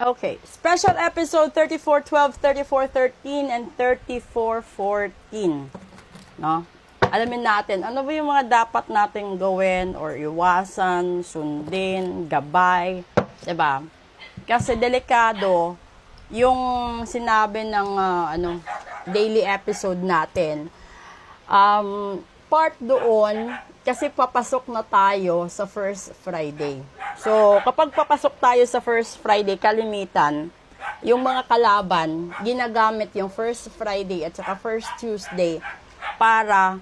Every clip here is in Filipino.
Okay, special episode 3412, 3413, and 3414. No? Alamin natin, ano ba yung mga dapat nating gawin or iwasan, sundin, gabay, 'di ba? Kasi delikado yung sinabi ng daily episode natin. Part doon, kasi papasok na tayo sa first Friday. So, kapag papasok tayo sa first Friday, kalimitan, yung mga kalaban, ginagamit yung first Friday at saka first Tuesday para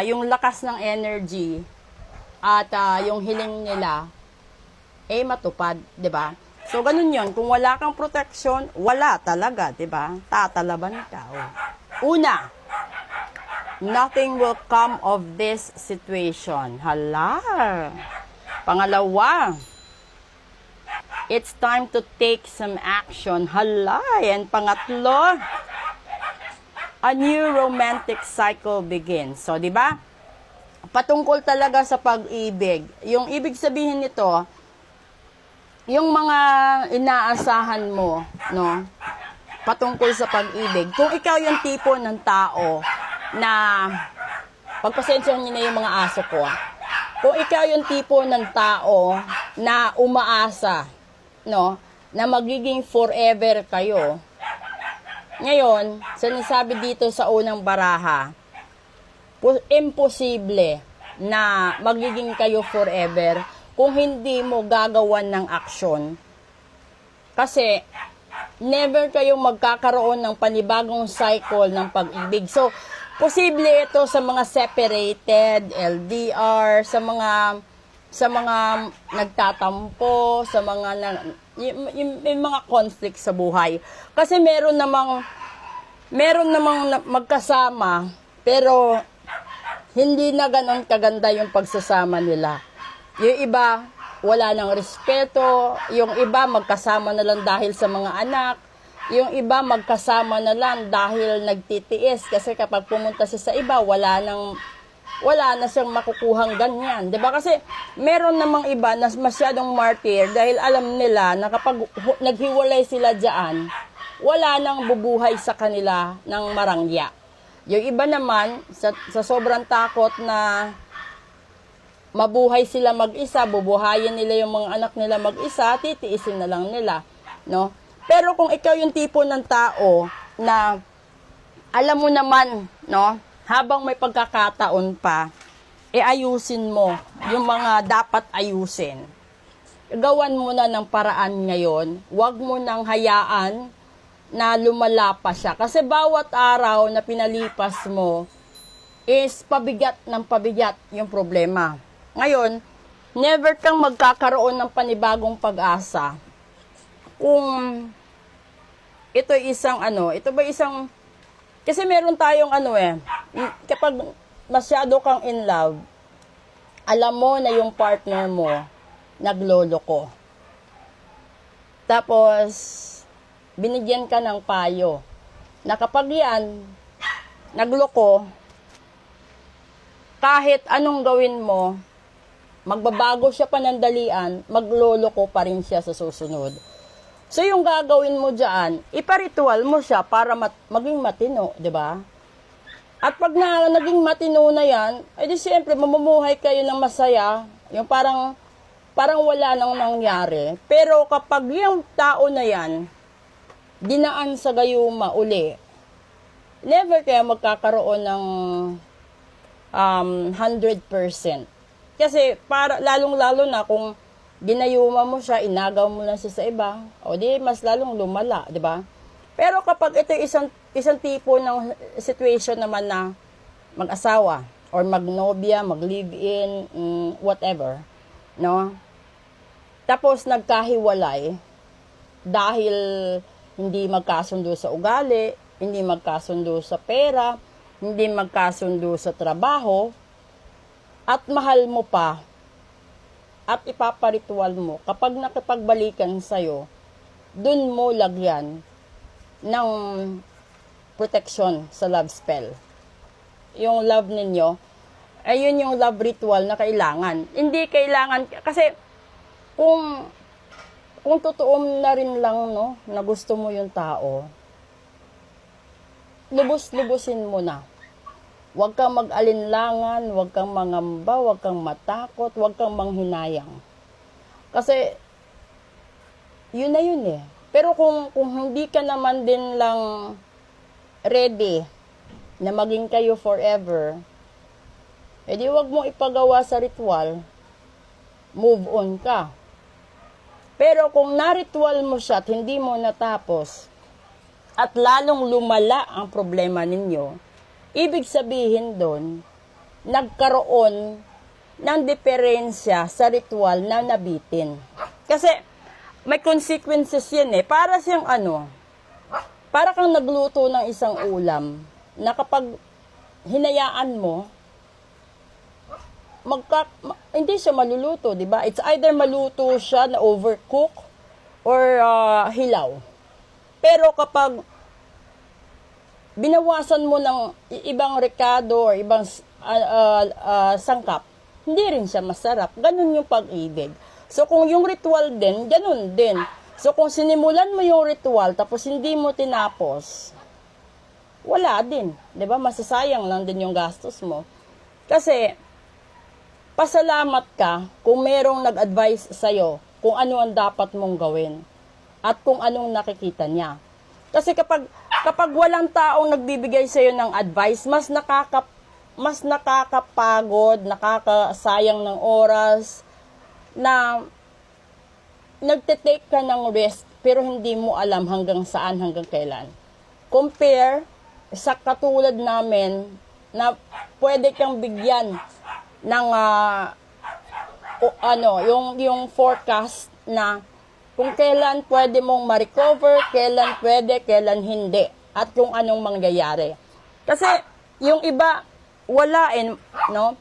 yung lakas ng energy at yung hiling nila matupad, 'di ba? So, ganun yun. Kung wala kang protection, wala talaga, 'di ba? Tatalaban ka. Una, nothing will come of this situation. Hala. Pangalawa, it's time to take some action. Hala. And pangatlo, a new romantic cycle begins. So, di ba? Patungkol talaga sa pag-ibig. Yung ibig sabihin nito, yung mga inaasahan mo, no? Patungkol sa pag-ibig. Kung ikaw yung tipo ng tao na, pagpasensyahan niyo na yung mga aso ko, kung ikaw yung tipo ng tao na umaasa, no, na magiging forever kayo, ngayon, sinasabi dito sa unang baraha, imposible na magiging kayo forever kung hindi mo gagawan ng aksyon. Kasi, never kayong magkakaroon ng panibagong cycle ng pag-ibig. So, posible ito sa mga separated, LDR, sa mga nagtatampo, sa mga yung mga conflict sa buhay. Kasi meron namang magkasama, pero hindi na ganon kaganda yung pagsasama nila. Yung iba, wala nang respeto. Yung iba, magkasama na lang dahil sa mga anak. Yung iba, magkasama na lang dahil nagtitiis. Kasi kapag pumunta siya sa iba, wala na siyang makukuhang ganyan. Diba? Kasi meron namang iba na masyadong martyr dahil alam nila na kapag naghiwalay sila dyan, wala nang bubuhay sa kanila ng marangya. Yung iba naman, sa sobrang takot na mabuhay sila mag-isa, bubuhayin nila yung mga anak nila mag-isa, titiisin na lang nila. No? Pero kung ikaw yung tipo ng tao na alam mo naman, no, habang may pagkakataon pa, ayusin mo yung mga dapat ayusin. Gawan mo na ng paraan ngayon. Huwag mo nang hayaan na lumala pa siya. Kasi bawat araw na pinalipas mo is pabigat ng pabigat yung problema. Ngayon, never kang magkakaroon ng panibagong pag-asa kung ito kasi meron tayong kapag masyado kang in love, alam mo na yung partner mo nagloloko. Tapos, binigyan ka ng payo na kapag yan nagloko, kahit anong gawin mo, magbabago siya panandalian, magloloko pa rin siya sa susunod. So, yung gagawin mo dyan, iparitual mo siya para maging matino, di ba? At pag naging matino na yan, di siyempre, mamumuhay kayo ng masaya, yung parang wala nang nangyari. Pero kapag yung tao na yan, dinaan sa gayuma uli, never kayo magkakaroon ng 100%. Kasi lalong-lalo na kung ginayuma mo siya, inagaw mo na siya sa iba, o di mas lalong lumala, di ba? Pero kapag ito isang tipo ng situation naman na mag-asawa or magnobya, mag-live-in, whatever, no? Tapos nagkahiwalay dahil hindi magkasundo sa ugali, hindi magkasundo sa pera, hindi magkasundo sa trabaho, at mahal mo pa, at ipaparitual mo, kapag nakipagbalikan sa'yo, dun mo lagyan ng protection sa love spell. Yung love ninyo, ayun yung love ritual na kailangan. Hindi kailangan, kasi kung kung totoo na rin lang, no, na gusto mo yung tao, lubos-lubusin mo na. Huwag kang mag-alinlangan, huwag kang mangamba, huwag kang matakot, huwag kang manghinayang. Kasi, yun na yun eh. Pero kung hindi ka naman din lang ready na maging kayo forever, edi huwag mo ipagawa sa ritual, move on ka. Pero kung na-ritual mo siya at hindi mo natapos, at lalong lumala ang problema ninyo, ibig sabihin doon, nagkaroon ng diferensya sa ritual na nabitin. Kasi, may consequences yan eh. Para siyang para kang nagluto ng isang ulam, na kapag hinayaan mo, hindi siya maluluto, di ba? It's either maluto siya na overcook or hilaw. Pero kapag binawasan mo ng ibang rekado or ibang sangkap, hindi rin siya masarap. Ganun yung pag-ibig. So, kung yung ritual din, ganun din. So, kung sinimulan mo yung ritual, tapos hindi mo tinapos, wala din. Diba? Masasayang lang din yung gastos mo. Kasi, pasalamat ka kung merong nag-advise sa'yo kung ano ang dapat mong gawin at kung anong nakikita niya. Kasi kapag walang taong nagbibigay sa'yo ng advice, mas nakakapagod, nakakasayang ng oras, na nagte-take ka ng risk pero hindi mo alam hanggang saan, hanggang kailan. Compare sa katulad namin na pwede kang bigyan ng yung forecast na kung kailan pwede mong ma-recover, kailan pwede, kailan hindi, at kung anong mangyayari. Kasi yung iba wala no?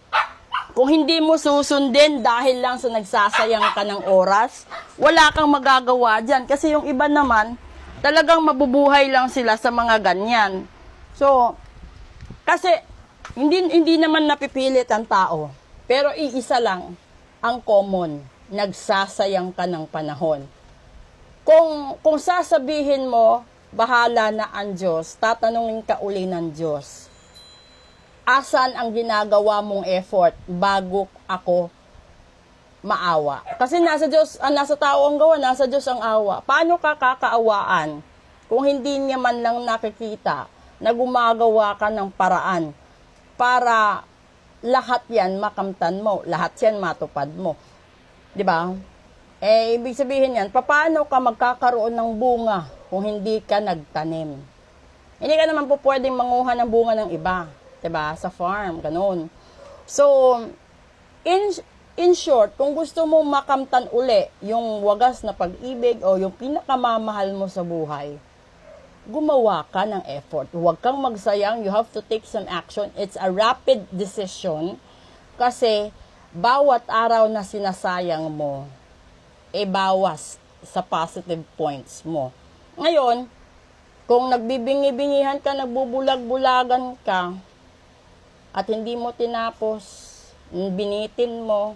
Kung hindi mo susundin dahil lang sa nagsasayang ka ng oras, wala kang magagawa dyan. Kasi yung iba naman, talagang mabubuhay lang sila sa mga ganyan. So, kasi hindi naman napipilit ang tao. Pero iisa lang ang common, nagsasayang ka ng panahon. Kung sasabihin mo, bahala na ang Diyos, tatanungin ka uli ng Diyos, asan ang ginagawa mong effort bago ako maawa? Kasi nasa Diyos, nasa tao ang gawa, nasa Diyos ang awa. Paano ka kakaawaan kung hindi niya man lang nakikita na gumagawa ka ng paraan para lahat yan makamtan mo, lahat yan matupad mo? 'Di ba? Ibig sabihin yan, paano ka magkakaroon ng bunga kung hindi ka nagtanim? Hindi ka naman po pwedeng manguha ng bunga ng iba. Diba? Sa farm, ganun. So, in short, kung gusto mo makamtan uli yung wagas na pag-ibig o yung pinakamamahal mo sa buhay, gumawa ka ng effort. Huwag kang magsayang. You have to take some action. It's a rapid decision kasi bawat araw na sinasayang mo, bawas sa positive points mo. Ngayon, kung nagbibingi-bingihan ka, nagbubulag-bulagan ka, at hindi mo tinapos, binitin mo,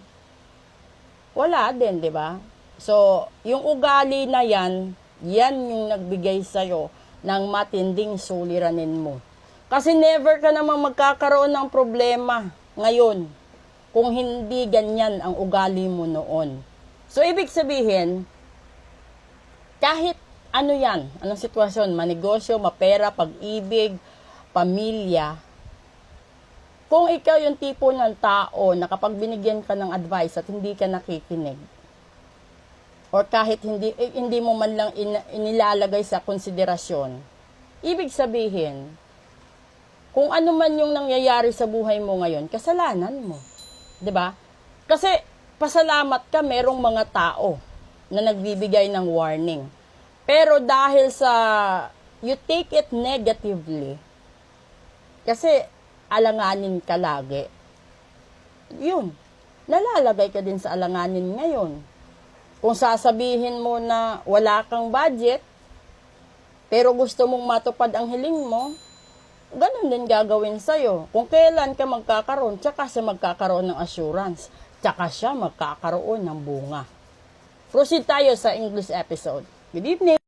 wala din, di ba? So, yung ugali na yan yung nagbigay sa'yo ng matinding suliranin mo. Kasi never ka namang magkakaroon ng problema ngayon kung hindi ganyan ang ugali mo noon. So, ibig sabihin, kahit ano yan, anong sitwasyon, manegosyo, mapera, pag-ibig, pamilya, kung ikaw yung tipo ng tao na kapag binigyan ka ng advice at hindi ka nakikinig, or kahit hindi mo man lang inilalagay sa konsiderasyon, ibig sabihin, kung ano man yung nangyayari sa buhay mo ngayon, kasalanan mo. 'Di ba? Kasi pasalamat ka merong mga tao na nagbibigay ng warning. Pero dahil sa you take it negatively, kasi alanganin ka lagi, yun, nalalagay ka din sa alanganin ngayon. Kung sasabihin mo na wala kang budget, pero gusto mong matupad ang hiling mo, ganun din gagawin sa'yo. Kung kailan ka magkakaroon, tsaka siya magkakaroon ng assurance, tsaka siya magkakaroon ng bunga. Proceed tayo sa English episode. Good evening!